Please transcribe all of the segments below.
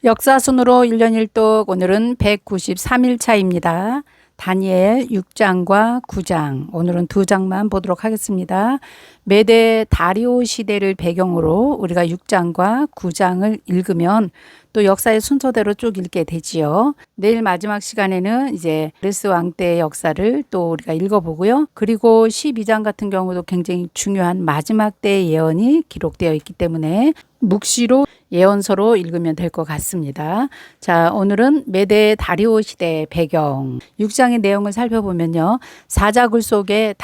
역사순으로 1년 1독 오늘은 193일 차입니다. 다니엘 6장과 9장 오늘은 2장만 보도록 하겠습니다. 메대 다리오 시대를 배경으로 우리가 6장과 9장을 읽으면 또 역사의 순서대로 쭉 읽게 되지요. 내일 마지막 시간에는 이제 그리스 왕 때의 역사를 또 우리가 읽어보고요. 그리고 12장 같은 경우도 굉장히 중요한 마지막 때의 예언이 기록되어 있기 때문에 묵시로 예언서로 읽으면 될 것 같습니다. 자, 오늘은 메대 다리오 시대의 배경 6장의 내용을 살펴보면요. 사자굴 속의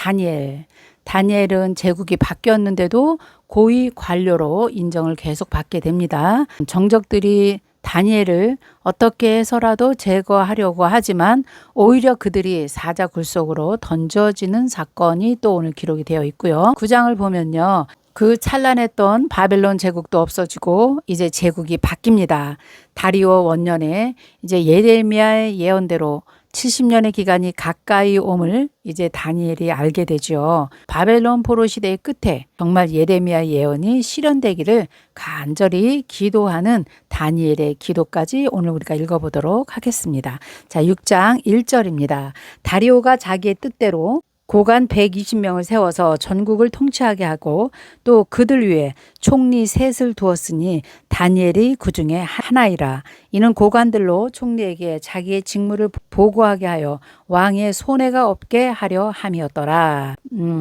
다니엘은 제국이 바뀌었는데도 고위 관료로 인정을 계속 받게 됩니다. 정적들이 다니엘을 어떻게 해서라도 제거하려고 하지만 오히려 그들이 사자굴 속으로 던져지는 사건이 또 오늘 기록이 되어 있고요. 9장을 보면요. 그 찬란했던 바벨론 제국도 없어지고 이제 제국이 바뀝니다. 다리오 원년에 이제 예레미야의 예언대로 70년의 기간이 가까이 옴을 이제 다니엘이 알게 되죠. 바벨론 포로 시대의 끝에 정말 예레미야 예언이 실현되기를 간절히 기도하는 다니엘의 기도까지 오늘 우리가 읽어보도록 하겠습니다. 자, 6장 1절입니다. 다리오가 자기의 뜻대로 고관 120명을 세워서 전국을 통치하게 하고 또 그들 위에 총리 셋을 두었으니 다니엘이 그 중에 하나이라. 이는 고관들로 총리에게 자기의 직무를 보고하게 하여 왕의 손해가 없게 하려 함이었더라.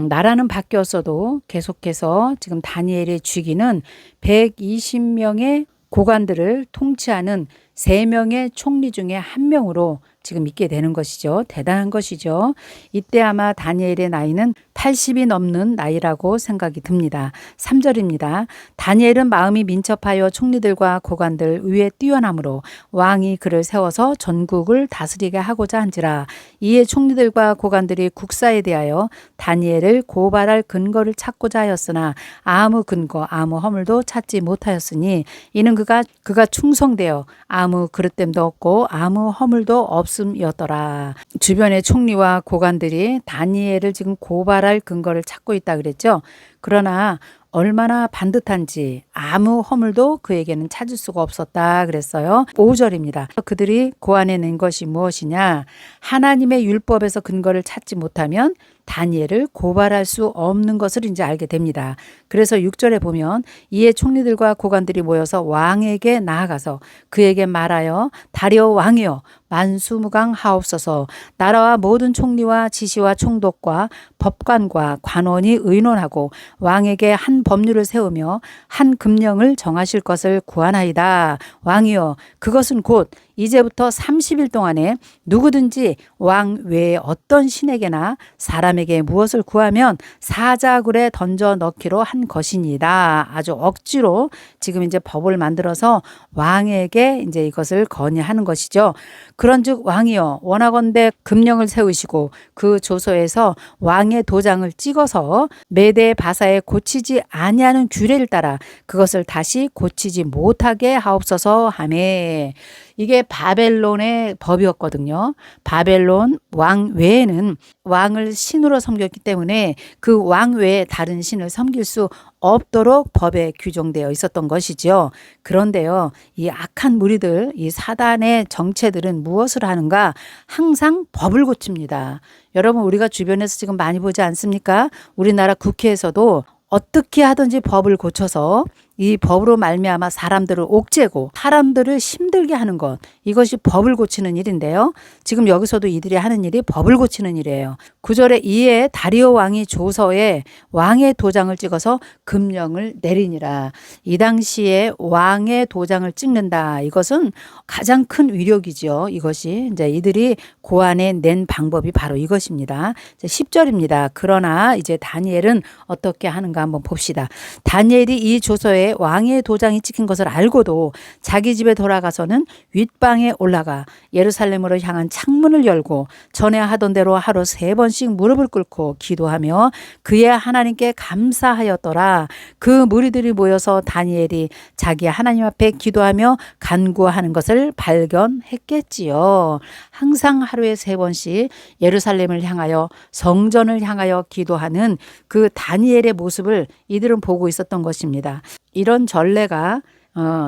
나라는 바뀌었어도 계속해서 지금 다니엘의 직위는 120명의 고관들을 통치하는 3명의 총리 중에 1명으로 지금 있게 되는 것이죠. 대단한 것이죠. 이때 아마 다니엘의 나이는 80이 넘는 나이라고 생각이 듭니다. 3절입니다. 다니엘은 마음이 민첩하여 총리들과 고관들 위에 뛰어나므로 왕이 그를 세워서 전국을 다스리게 하고자 한지라. 이에 총리들과 고관들이 국사에 대하여 다니엘을 고발할 근거를 찾고자 하였으나 아무 근거 아무 허물도 찾지 못하였으니 이는 그가 충성되어 아무 그릇됨도 없고 아무 허물도 없음이었더라. 주변의 총리와 고관들이 다니엘을 지금 고발할 근거를 찾고 있다 그랬죠. 그러나 얼마나 반듯한지 아무 허물도 그에게는 찾을 수가 없었다 그랬어요. 5절입니다. 그들이 고안해낸 것이 무엇이냐? 하나님의 율법에서 근거를 찾지 못하면 다니엘을 고발할 수 없는 것을 이제 알게 됩니다. 그래서 6절에 보면 이에 총리들과 고관들이 모여서 왕에게 나아가서 그에게 말하여 다리오 왕이여 만수무강하옵소서. 나라와 모든 총리와 지시와 총독과 법관과 관원이 의논하고 왕에게 한 법률을 세우며 한 금령을 정하실 것을 구하나이다. 왕이여 그것은 곧 이제부터 30일 동안에 누구든지 왕 외에 어떤 신에게나 사람에게 무엇을 구하면 사자굴에 던져 넣기로 한 것이니이다. 아주 억지로 지금 이제 법을 만들어서 왕에게 이제 이것을 건의하는 것이죠. 그런즉 왕이여 원하건대 금령을 세우시고 그 조서에서 왕의 도장을 찍어서 메대 바사에 고치지 아니하는 규례를 따라 그것을 다시 고치지 못하게 하옵소서 하매. 이게 바벨론의 법이었거든요. 바벨론 왕 외에는 왕을 신으로 섬겼기 때문에 그 왕 외에 다른 신을 섬길 수 없도록 법에 규정되어 있었던 것이죠. 그런데요, 이 악한 무리들, 이 사단의 정체들은 무엇을 하는가? 항상 법을 고칩니다. 여러분, 우리가 주변에서 지금 많이 보지 않습니까? 우리나라 국회에서도 어떻게 하든지 법을 고쳐서 이 법으로 말미암아 사람들을 옥죄고 사람들을 힘들게 하는 것, 이것이 법을 고치는 일인데요. 지금 여기서도 이들이 하는 일이 법을 고치는 일이에요. 9절에 이에 다리오 왕이 조서에 왕의 도장을 찍어서 금령을 내리니라. 이 당시에 왕의 도장을 찍는다. 이것은 가장 큰 위력이죠. 이것이 이제 이들이 고안해 낸 방법이 바로 이것입니다. 10절입니다. 그러나 이제 다니엘은 어떻게 하는가 한번 봅시다. 다니엘이 이 조서에 왕의 도장이 찍힌 것을 알고도 자기 집에 돌아가서는 윗방에 올라가 예루살렘으로 향한 창문을 열고 전에 하던 대로 하루 3번씩 무릎을 꿇고 기도하며 그의 하나님께 감사하였더라. 그 무리들이 모여서 다니엘이 자기 하나님 앞에 기도하며 간구하는 것을 발견했겠지요. 항상 하루에 3번씩 예루살렘을 향하여 성전을 향하여 기도하는 그 다니엘의 모습을 이들은 보고 있었던 것입니다. 이런 전례가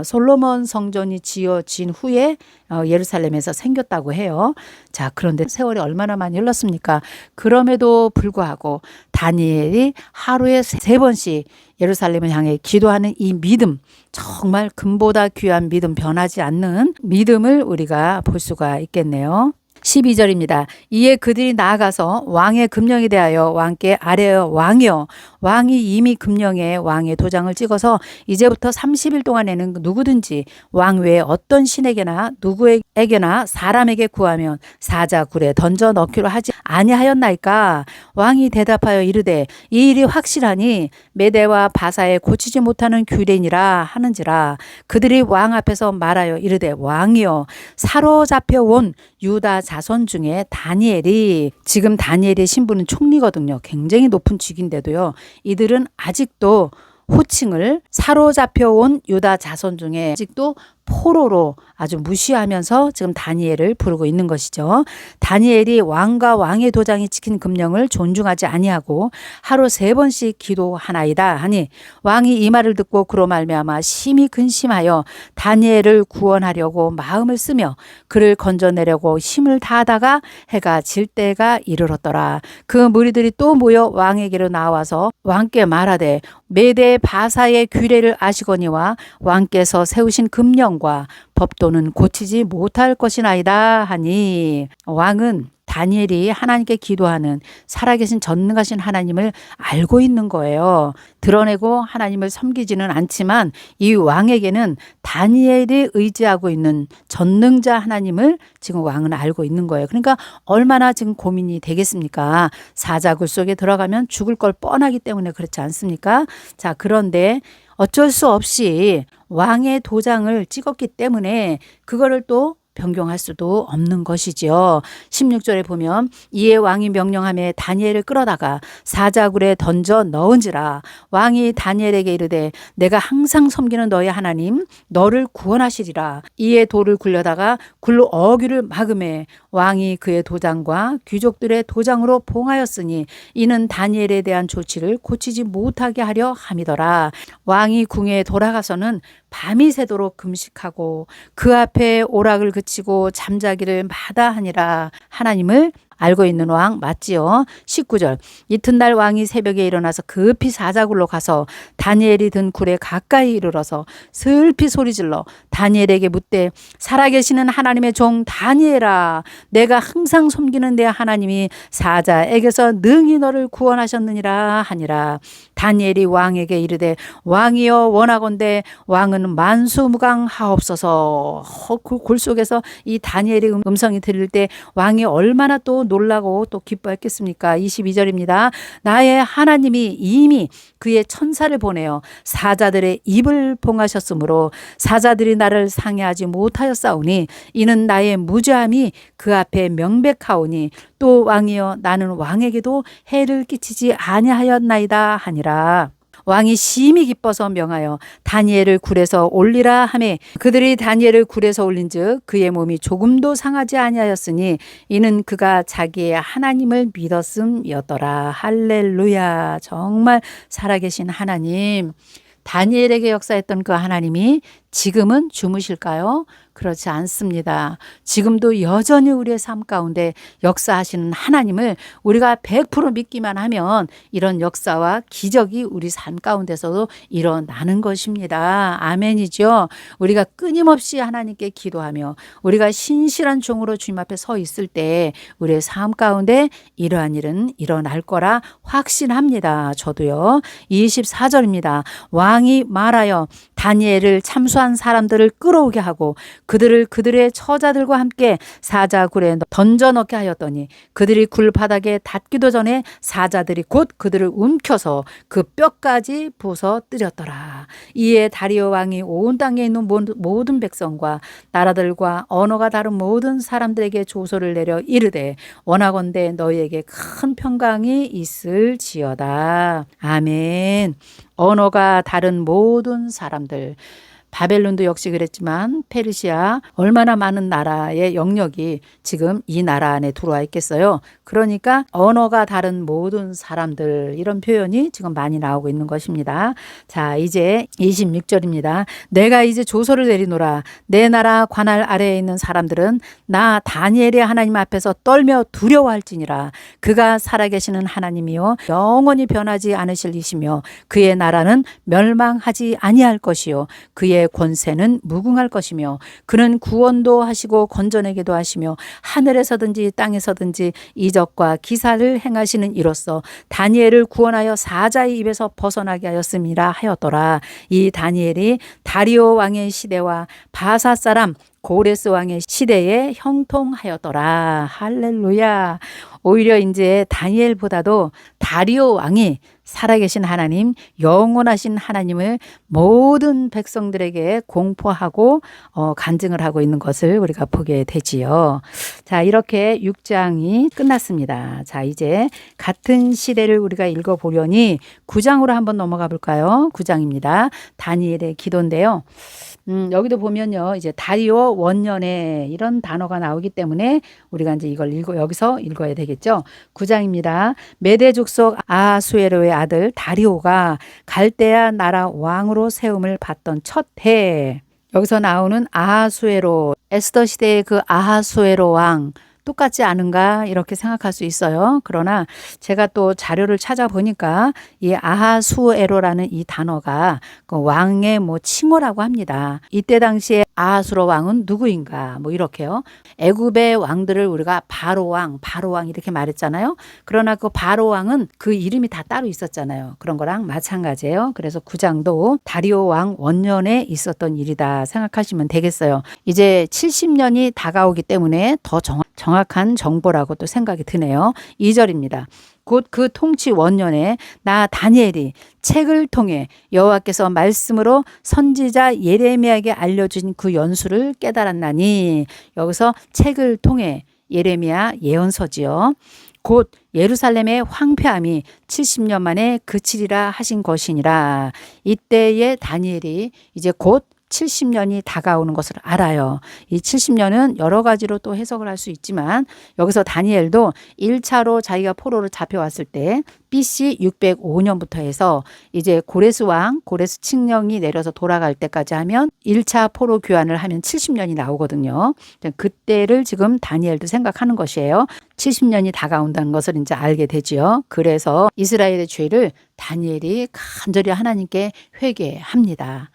솔로몬 성전이 지어진 후에 예루살렘에서 생겼다고 해요. 자, 그런데 세월이 얼마나 많이 흘렀습니까? 그럼에도 불구하고 다니엘이 하루에 3번씩 예루살렘을 향해 기도하는 이 믿음, 정말 금보다 귀한 믿음, 변하지 않는 믿음을 우리가 볼 수가 있겠네요. 12절입니다. 이에 그들이 나아가서 왕의 금령에 대하여 왕께 아뢰어 왕이여, 왕이 이미 금령에 왕의 도장을 찍어서 이제부터 30일 동안에는 누구든지 왕 외에 어떤 신에게나 누구에게나 사람에게 구하면 사자굴에 던져 넣기로 하지 아니하였나이까. 왕이 대답하여 이르되 이 일이 확실하니 메대와 바사에 고치지 못하는 규례니라 하는지라. 그들이 왕 앞에서 말하여 이르되 왕이여, 사로잡혀 온 유다 자손 중에 다니엘이, 지금 다니엘의 신분은 총리거든요. 굉장히 높은 직인데도요. 이들은 아직도 호칭을 사로잡혀 온 유다 자손 중에 아직도 포로로 아주 무시하면서 지금 다니엘을 부르고 있는 것이죠. 다니엘이 왕과 왕의 도장이 찍힌 금령을 존중하지 아니하고 하루 3번씩 기도하나이다 하니 왕이 이 말을 듣고 그로 말미암아 심히 근심하여 다니엘을 구원하려고 마음을 쓰며 그를 건져내려고 힘을 다하다가 해가 질 때가 이르렀더라. 그 무리들이 또 모여 왕에게로 나와서 왕께 말하되 메대 바사의 규례를 아시거니와 왕께서 세우신 금령 법도는 고치지 못할 것이나이다 하니, 왕은 다니엘이 하나님께 기도하는 살아계신 전능하신 하나님을 알고 있는 거예요. 드러내고 하나님을 섬기지는 않지만 이 왕에게는 다니엘이 의지하고 있는 전능자 하나님을 지금 왕은 알고 있는 거예요. 그러니까 얼마나 지금 고민이 되겠습니까? 사자굴 속에 들어가면 죽을 걸 뻔하기 때문에 그렇지 않습니까? 자, 그런데 어쩔 수 없이 왕의 도장을 찍었기 때문에 그거를 또 변경할 수도 없는 것이지요. 16절에 보면 이에 왕이 명령하며 다니엘을 끌어다가 사자굴에 던져 넣은지라. 왕이 다니엘에게 이르되 내가 항상 섬기는 너의 하나님 너를 구원하시리라. 이에 돌을 굴려다가 굴로 어귀를 막음에 왕이 그의 도장과 귀족들의 도장으로 봉하였으니 이는 다니엘에 대한 조치를 고치지 못하게 하려 함이더라. 왕이 궁에 돌아가서는 밤이 새도록 금식하고 그 앞에 오락을 그치고 잠자기를 마다하니라. 하나님을 알고 있는 왕 맞지요. 19절 이튿날 왕이 새벽에 일어나서 급히 사자굴로 가서 다니엘이 든 굴에 가까이 이르러서 슬피 소리질러 다니엘에게 묻되 살아계시는 하나님의 종 다니엘아, 내가 항상 섬기는 내 하나님이 사자에게서 능히 너를 구원하셨느니라 하니라. 다니엘이 왕에게 이르되 왕이여 원하건대 왕은 만수무강하옵소서. 그 골 속에서 이 다니엘의 음성이 들릴 때 왕이 얼마나 또 놀라고 또 기뻐했겠습니까? 22절입니다. 나의 하나님이 이미 그의 천사를 보내어 사자들의 입을 봉하셨으므로 사자들이 나를 상해하지 못하였사오니 이는 나의 무죄함이 그 앞에 명백하오니 또 왕이여 나는 왕에게도 해를 끼치지 아니하였나이다 하니라. 왕이 심히 기뻐서 명하여 다니엘을 굴에서 올리라 하매 그들이 다니엘을 굴에서 올린즉 그의 몸이 조금도 상하지 아니하였으니 이는 그가 자기의 하나님을 믿었음이었더라. 할렐루야. 정말 살아계신 하나님, 다니엘에게 역사했던 그 하나님이 지금은 주무실까요? 그렇지 않습니다. 지금도 여전히 우리의 삶 가운데 역사하시는 하나님을 우리가 100% 믿기만 하면 이런 역사와 기적이 우리 삶 가운데서도 일어나는 것입니다. 아멘이죠. 우리가 끊임없이 하나님께 기도하며 우리가 신실한 종으로 주님 앞에 서 있을 때 우리의 삶 가운데 이러한 일은 일어날 거라 확신합니다. 저도요. 24절입니다. 왕이 말하여 다니엘을 참수한 사람들을 끌어오게 하고 그들을 그들의 처자들과 함께 사자굴에 던져 넣게 하였더니 그들이 굴 바닥에 닿기도 전에 사자들이 곧 그들을 움켜서 그 뼈까지 부서뜨렸더라. 이에 다리오 왕이 온 땅에 있는 모든 백성과 나라들과 언어가 다른 모든 사람들에게 조소를 내려 이르되 원하건대 너희에게 큰 평강이 있을지어다. 아멘. 언어가 다른 모든 사람들, 바벨론도 역시 그랬지만 페르시아 얼마나 많은 나라의 영역이 지금 이 나라 안에 들어와 있겠어요. 그러니까 언어가 다른 모든 사람들 이런 표현이 지금 많이 나오고 있는 것입니다. 자, 이제 26절입니다. 내가 이제 조서를 내리노라. 내 나라 관할 아래에 있는 사람들은 나 다니엘의 하나님 앞에서 떨며 두려워할지니라. 그가 살아계시는 하나님이요 영원히 변하지 않으실 이시며 그의 나라는 멸망하지 아니할 것이요 그의 권세는 무궁할 것이며 그는 구원도 하시고 건져내기도 하시며 하늘에서든지 땅에서든지 이적과 기사를 행하시는 이로써 다니엘을 구원하여 사자의 입에서 벗어나게 하였음이라 하였더라. 이 다니엘이 다리오 왕의 시대와 바사 사람 고레스 왕의 시대에 형통하였더라. 할렐루야. 오히려 이제 다니엘보다도 다리오 왕이 살아계신 하나님, 영원하신 하나님을 모든 백성들에게 공포하고 간증을 하고 있는 것을 우리가 보게 되지요. 자, 이렇게 6장이 끝났습니다. 자, 이제 같은 시대를 우리가 읽어보려니 9장으로 한번 넘어가 볼까요? 9장입니다. 다니엘의 기도인데요. 여기도 보면요, 이제 다리오 원년에 이런 단어가 나오기 때문에 우리가 이제 이걸 여기서 읽어야 되겠죠. 9장입니다. 메대 족속 아하수에로의 아들 다리오가 갈대아 나라 왕으로 세움을 받던 첫 해. 여기서 나오는 아하수에로, 에스더 시대의 그 아하수에로 왕, 똑같지 않은가 이렇게 생각할 수 있어요. 그러나 제가 또 자료를 찾아보니까 이 아하수에로라는 이 단어가 그 왕의 칭호라고 합니다. 이때 당시에 아하수로 왕은 누구인가 이렇게요. 애굽의 왕들을 우리가 바로 왕 이렇게 말했잖아요. 그러나 그 바로 왕은 그 이름이 다 따로 있었잖아요. 그런 거랑 마찬가지예요. 그래서 9장도 다리오 왕 원년에 있었던 일이다 생각하시면 되겠어요. 이제 70년이 다가오기 때문에 더 정확한 정보라고 또 생각이 드네요. 2절입니다. 곧 그 통치 원년에 나 다니엘이 책을 통해 여호와께서 말씀으로 선지자 예레미야에게 알려준 그 연수를 깨달았나니, 여기서 책을 통해 예레미야 예언서지요. 곧 예루살렘의 황폐함이 70년 만에 그치리라 하신 것이니라. 이때에 다니엘이 이제 곧 70년이 다가오는 것을 알아요. 이 70년은 여러 가지로 또 해석을 할 수 있지만 여기서 다니엘도 1차로 자기가 포로를 잡혀왔을 때 BC 605년부터 해서 이제 고레스 칙령이 내려서 돌아갈 때까지 하면 1차 포로 교환을 하면 70년이 나오거든요. 그때를 지금 다니엘도 생각하는 것이에요. 70년이 다가온다는 것을 이제 알게 되지요. 그래서 이스라엘의 죄를 다니엘이 간절히 하나님께 회개합니다.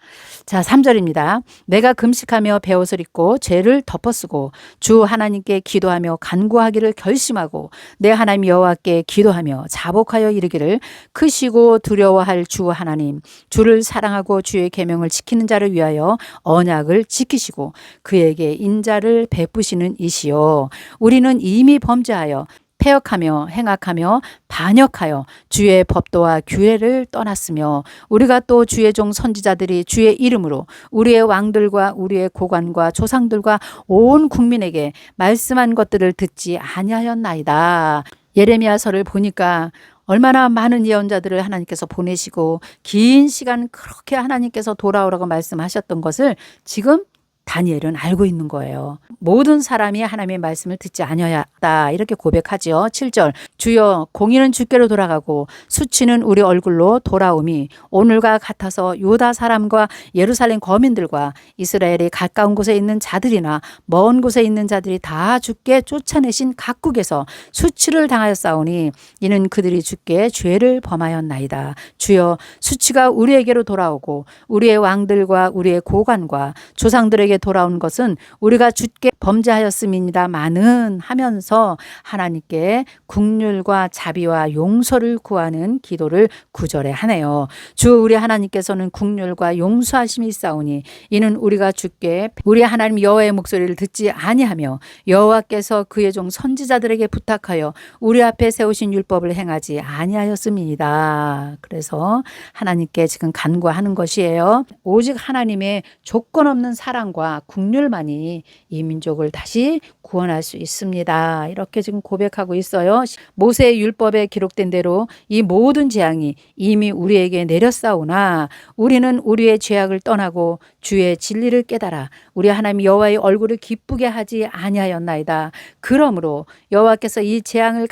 자, 3절입니다. 내가 금식하며 베옷을 입고 죄를 덮어쓰고 주 하나님께 기도하며 간구하기를 결심하고 내 하나님 여호와께 기도하며 자복하여 이르기를 크시고 두려워할 주 하나님, 주를 사랑하고 주의 계명을 지키는 자를 위하여 언약을 지키시고 그에게 인자를 베푸시는 이시요. 우리는 이미 범죄하여 패역하며 행악하며 반역하여 주의 법도와 규례를 떠났으며 우리가 또 주의 종 선지자들이 주의 이름으로 우리의 왕들과 우리의 고관과 조상들과 온 국민에게 말씀한 것들을 듣지 아니하였나이다. 예레미야서를 보니까 얼마나 많은 예언자들을 하나님께서 보내시고 긴 시간 그렇게 하나님께서 돌아오라고 말씀하셨던 것을 지금 다니엘은 알고 있는 거예요. 모든 사람이 하나님의 말씀을 듣지 아니하였다 이렇게 고백하지요. 7절 주여 공의는 주께로 돌아가고 수치는 우리 얼굴로 돌아오미 오늘과 같아서 유다 사람과 예루살렘 거민들과 이스라엘의 가까운 곳에 있는 자들이나 먼 곳에 있는 자들이 다 주께 쫓아내신 각국에서 수치를 당하였사오니 이는 그들이 주께 죄를 범하였나이다. 주여 수치가 우리에게로 돌아오고 우리의 왕들과 우리의 고관과 조상들에게 돌아온 것은 우리가 주께 범죄하였음이니다마는 하면서 하나님께 긍휼과 자비와 용서를 구하는 기도를 9절에 하네요. 주 우리 하나님께서는 긍휼과 용서하심이 있사오니 이는 우리가 주께 우리 하나님 여호와의 목소리를 듣지 아니하며 여호와께서 그의 종 선지자들에게 부탁하여 우리 앞에 세우신 율법을 행하지 아니하였음이니이다. 그래서 하나님께 지금 간구하는 것이에요. 오직 하나님의 조건 없는 사랑과 기도와 국률만이 이 민족을 다시 구원할 수 있습니다. 이렇게 지금 고백하고 있어요. 모세의 율법에 기록된 대로 이 모든 재앙이 이미 우리에게 내렸사오나 우리는 우리의 죄악을 떠나고 주의 진리를 깨달아 우리 하나님 여호와의 얼굴을 기쁘게 하지 아니하였나이다. 그러므로 여호와께서 이 재앙을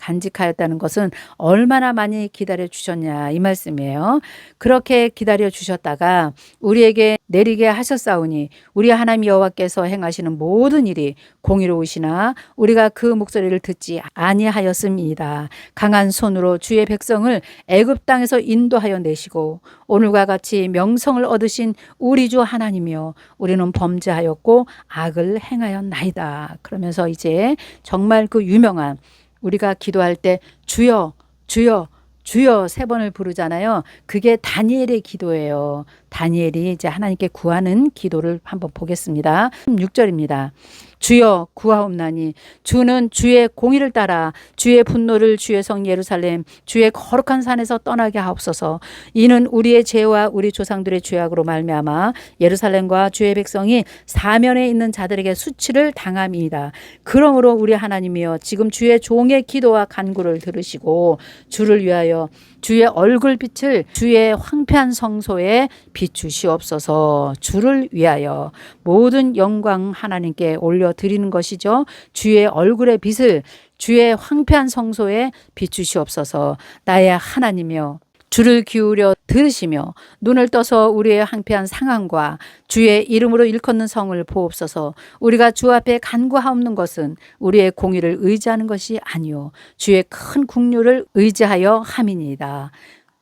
간직하였다는 것은 얼마나 많이 기다려 주셨냐 이 말씀이에요. 그렇게 기다려 주셨다가 우리에게 내리게 하셨사오니 우리 하나님 여호와께서 행하시는 모든 일이 공의로우시나 우리가 그 목소리를 듣지 아니하였습니다. 강한 손으로 주의 백성을 애굽 땅에서 인도하여 내시고 오늘과 같이 명성을 얻으신 우리 주 하나님이여 우리는 범죄하였고 악을 행하였나이다. 그러면서 이제 정말 그 유명한 우리가 기도할 때 주여 주여 주여 3번을 부르잖아요. 그게 다니엘의 기도예요. 다니엘이 이제 하나님께 구하는 기도를 한번 보겠습니다. 6절입니다. 주여 구하옵나니 주는 주의 공의를 따라 주의 분노를 주의 성 예루살렘 주의 거룩한 산에서 떠나게 하옵소서. 이는 우리의 죄와 우리 조상들의 죄악으로 말미암아 예루살렘과 주의 백성이 사면에 있는 자들에게 수치를 당함이다. 그러므로 우리 하나님이여 지금 주의 종의 기도와 간구를 들으시고 주를 위하여 주의 얼굴빛을 주의 황폐한 성소에 비추시옵소서. 주를 위하여 모든 영광 하나님께 올려드리는 것이죠. 주의 얼굴의 빛을 주의 황폐한 성소에 비추시옵소서. 나의 하나님이여 주를 기울여 들으시며 눈을 떠서 우리의 황폐한 상황과 주의 이름으로 일컫는 성을 보옵소서. 우리가 주 앞에 간구하옵는 것은 우리의 공의를 의지하는 것이 아니요 주의 큰 국률을 의지하여 함이니이다.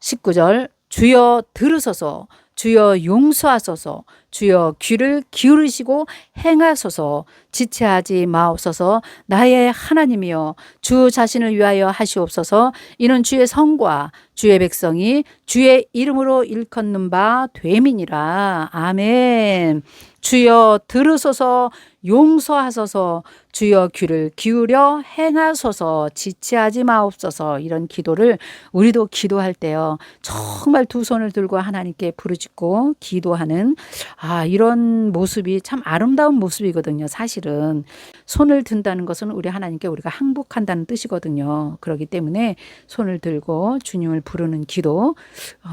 19절 주여 들으소서 주여 용서하소서 주여 귀를 기울이시고 행하소서. 지체하지 마옵소서. 나의 하나님이여 주 자신을 위하여 하시옵소서. 이는 주의 성과 주의 백성이 주의 이름으로 일컫는 바 됨이니라. 아멘. 주여 들으소서 용서하소서 주여 귀를 기울여 행하소서 지체하지 마옵소서. 이런 기도를 우리도 기도할 때요 정말 두 손을 들고 하나님께 부르짖고 기도하는 이런 모습이 참 아름다운 모습이거든요. 사실은 손을 든다는 것은 우리 하나님께 우리가 항복한다는 뜻이거든요. 그렇기 때문에 손을 들고 주님을 부르는 기도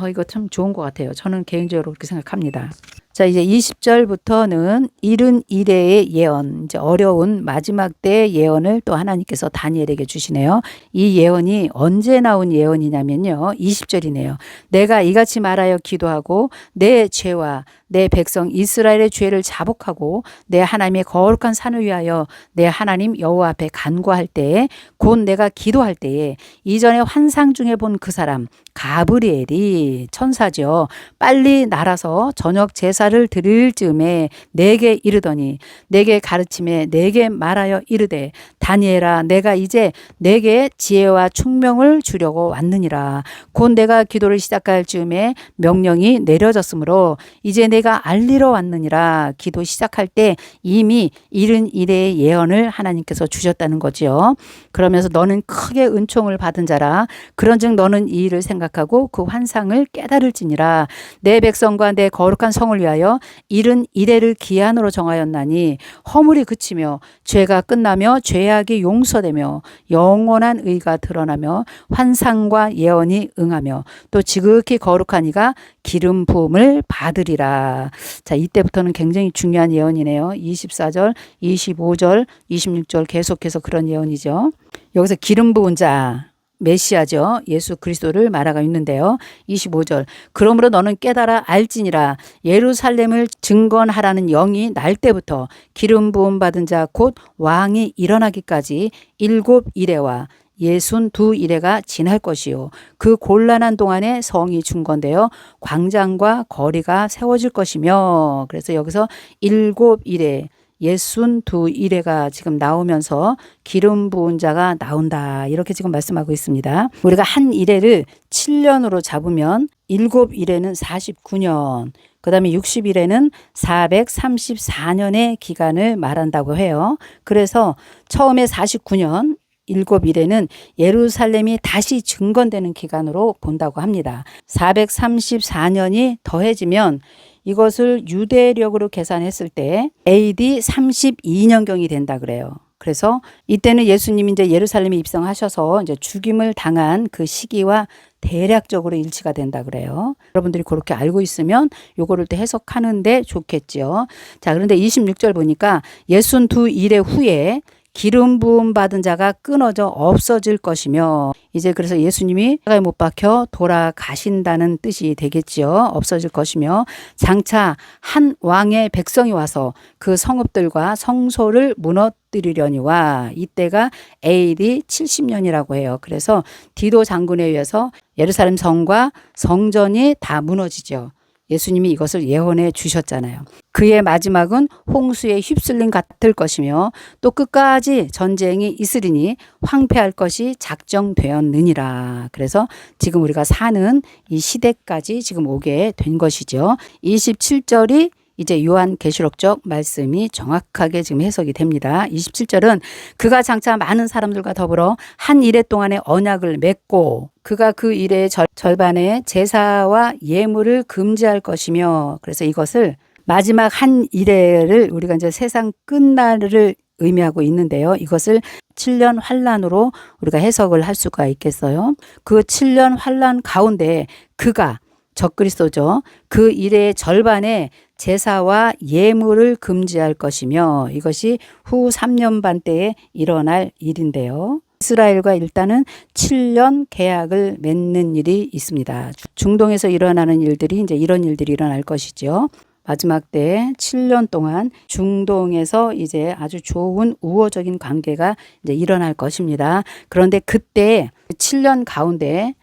이거 참 좋은 것 같아요. 저는 개인적으로 그렇게 생각합니다. 자, 이제 20절부터는 이른 이래의 예언, 이제 어려운 마지막 때의 예언을 또 하나님께서 다니엘에게 주시네요. 이 예언이 언제 나온 예언이냐면요. 20절이네요. 내가 이같이 말하여 기도하고 내 죄와 내 백성 이스라엘의 죄를 자복하고 내 하나님의 거룩한 산을 위하여 내 하나님 여호와 앞에 간구할 때에 곧 내가 기도할 때에 이전에 환상 중에 본 그 사람 가브리엘이 천사죠. 빨리 날아서 저녁 제사를 드릴 즈음에 내게 이르더니 내게 가르침에 내게 말하여 이르되 다니엘아 내가 이제 내게 지혜와 총명을 주려고 왔느니라. 곧 내가 기도를 시작할 즈음에 명령이 내려졌으므로 이제 내가 알리러 왔느니라. 기도 시작할 때 이미 이른 이래의 예언을 하나님께서 주셨다는 거지요. 그러면서 너는 크게 은총을 받은 자라. 그런즉 너는 이 일을 생각하고 그 환상을 깨달을지니라. 내 백성과 내 거룩한 성을 위하여 이른 이래를 기한으로 정하였나니 허물이 그치며 죄가 끝나며 죄악이 용서되며 영원한 의가 드러나며 환상과 예언이 응하며 또 지극히 거룩한 이가 기름 부음을 받으리라. 자, 이때부터는 굉장히 중요한 예언이네요. 24절, 25절, 26절 계속해서 그런 예언이죠. 여기서 기름 부은 자 메시아죠. 예수 그리스도를 말하고 있는데요. 25절 그러므로 너는 깨달아 알지니라. 예루살렘을 증건하라는 영이 날 때부터 기름 부음 받은 자 곧 왕이 일어나기까지 7 이레와 62 이레가 지날 것이요 그 곤란한 동안에 성이 중건되어 광장과 거리가 세워질 것이며. 그래서 여기서 7 이레 62 이레가 지금 나오면서 기름 부은 자가 나온다. 이렇게 지금 말씀하고 있습니다. 우리가 한 이레를 7년으로 잡으면 7 이레는 49년, 그 다음에 60이레는 434년의 기간을 말한다고 해요. 그래서 처음에 49년 7 이레는 예루살렘이 다시 증건되는 기간으로 본다고 합니다. 434년이 더해지면 이것을 유대력으로 계산했을 때 AD 32년경이 된다 그래요. 그래서 이때는 예수님이 이제 예루살렘에 입성하셔서 이제 죽임을 당한 그 시기와 대략적으로 일치가 된다 그래요. 여러분들이 그렇게 알고 있으면 요거를 또 해석하는데 좋겠죠. 자, 그런데 26절 보니까 62일의 후에 기름 부음 받은 자가 끊어져 없어질 것이며, 이제 그래서 예수님이 십자가에 못 박혀 돌아가신다는 뜻이 되겠지요. 없어질 것이며, 장차 한 왕의 백성이 와서 그 성읍들과 성소를 무너뜨리려니와, 이때가 AD 70년이라고 해요. 그래서 디도 장군에 의해서 예루살렘 성과 성전이 다 무너지죠. 예수님이 이것을 예언해 주셨잖아요. 그의 마지막은 홍수에 휩쓸림 같을 것이며 또 끝까지 전쟁이 있으리니 황폐할 것이 작정되었느니라. 그래서 지금 우리가 사는 이 시대까지 지금 오게 된 것이죠. 27절이 이제 요한계시록적 말씀이 정확하게 지금 해석이 됩니다. 27절은 그가 장차 많은 사람들과 더불어 한 일해 동안의 언약을 맺고 그가 그 일의 절반의 제사와 예물을 금지할 것이며, 그래서 이것을 마지막 한 일회를 우리가 이제 세상 끝날을 의미하고 있는데요. 이것을 7년 환란으로 우리가 해석을 할 수가 있겠어요. 그 7년 환란 가운데 그가 적그리스도죠. 그 일의 절반의 제사와 예물을 금지할 것이며, 이것이 후 3년 반 때에 일어날 일인데요. 이스라엘과 일단은 7년 계약을 맺는 일이 있습니다. 중동에서 일어나는 일들이 이제 이런 일들이 일어날 것이죠. 마지막 때 7년 동안 중동에서 이제 아주 좋은 우호적인 관계가 이제 일어날 것입니다. 그런데 그때 7년 가운데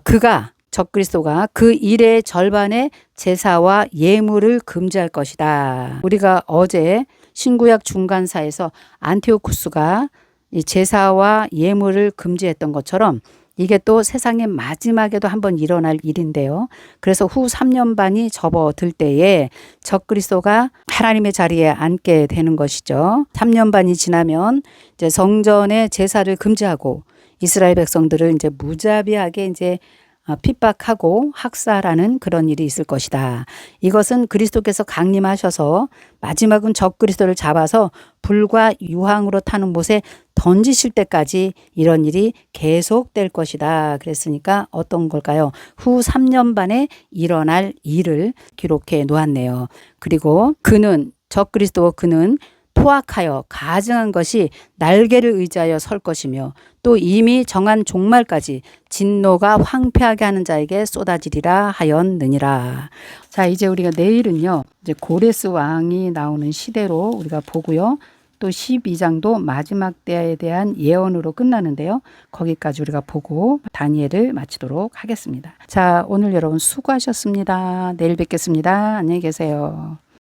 그가 적그리스도가 그 일의 절반의 제사와 예물을 금지할 것이다. 우리가 어제 신구약 중간사에서 안티오쿠스가 이 제사와 예물을 금지했던 것처럼 이게 또 세상의 마지막에도 한번 일어날 일인데요. 그래서 후 3년 반이 접어들 때에 적그리스도가 하나님의 자리에 앉게 되는 것이죠. 3년 반이 지나면 이제 성전의 제사를 금지하고 이스라엘 백성들을 이제 무자비하게 이제 핍박하고 학살하는 그런 일이 있을 것이다. 이것은 그리스도께서 강림하셔서 마지막은 적그리스도를 잡아서 불과 유황으로 타는 못에 던지실 때까지 이런 일이 계속될 것이다. 그랬으니까 어떤 걸까요? 후 3년 반에 일어날 일을 기록해 놓았네요. 그리고 적그리스도 그는 포악하여 가증한 것이 날개를 의지하여 설 것이며 또 이미 정한 종말까지 진노가 황폐하게 하는 자에게 쏟아지리라 하였느니라. 자, 이제 우리가 내일은요, 이제 고레스 왕이 나오는 시대로 우리가 보고요. 또 12장도 마지막 때에 대한 예언으로 끝나는데요. 거기까지 우리가 보고 다니엘을 마치도록 하겠습니다. 자, 오늘 여러분 수고하셨습니다. 내일 뵙겠습니다. 안녕히 계세요.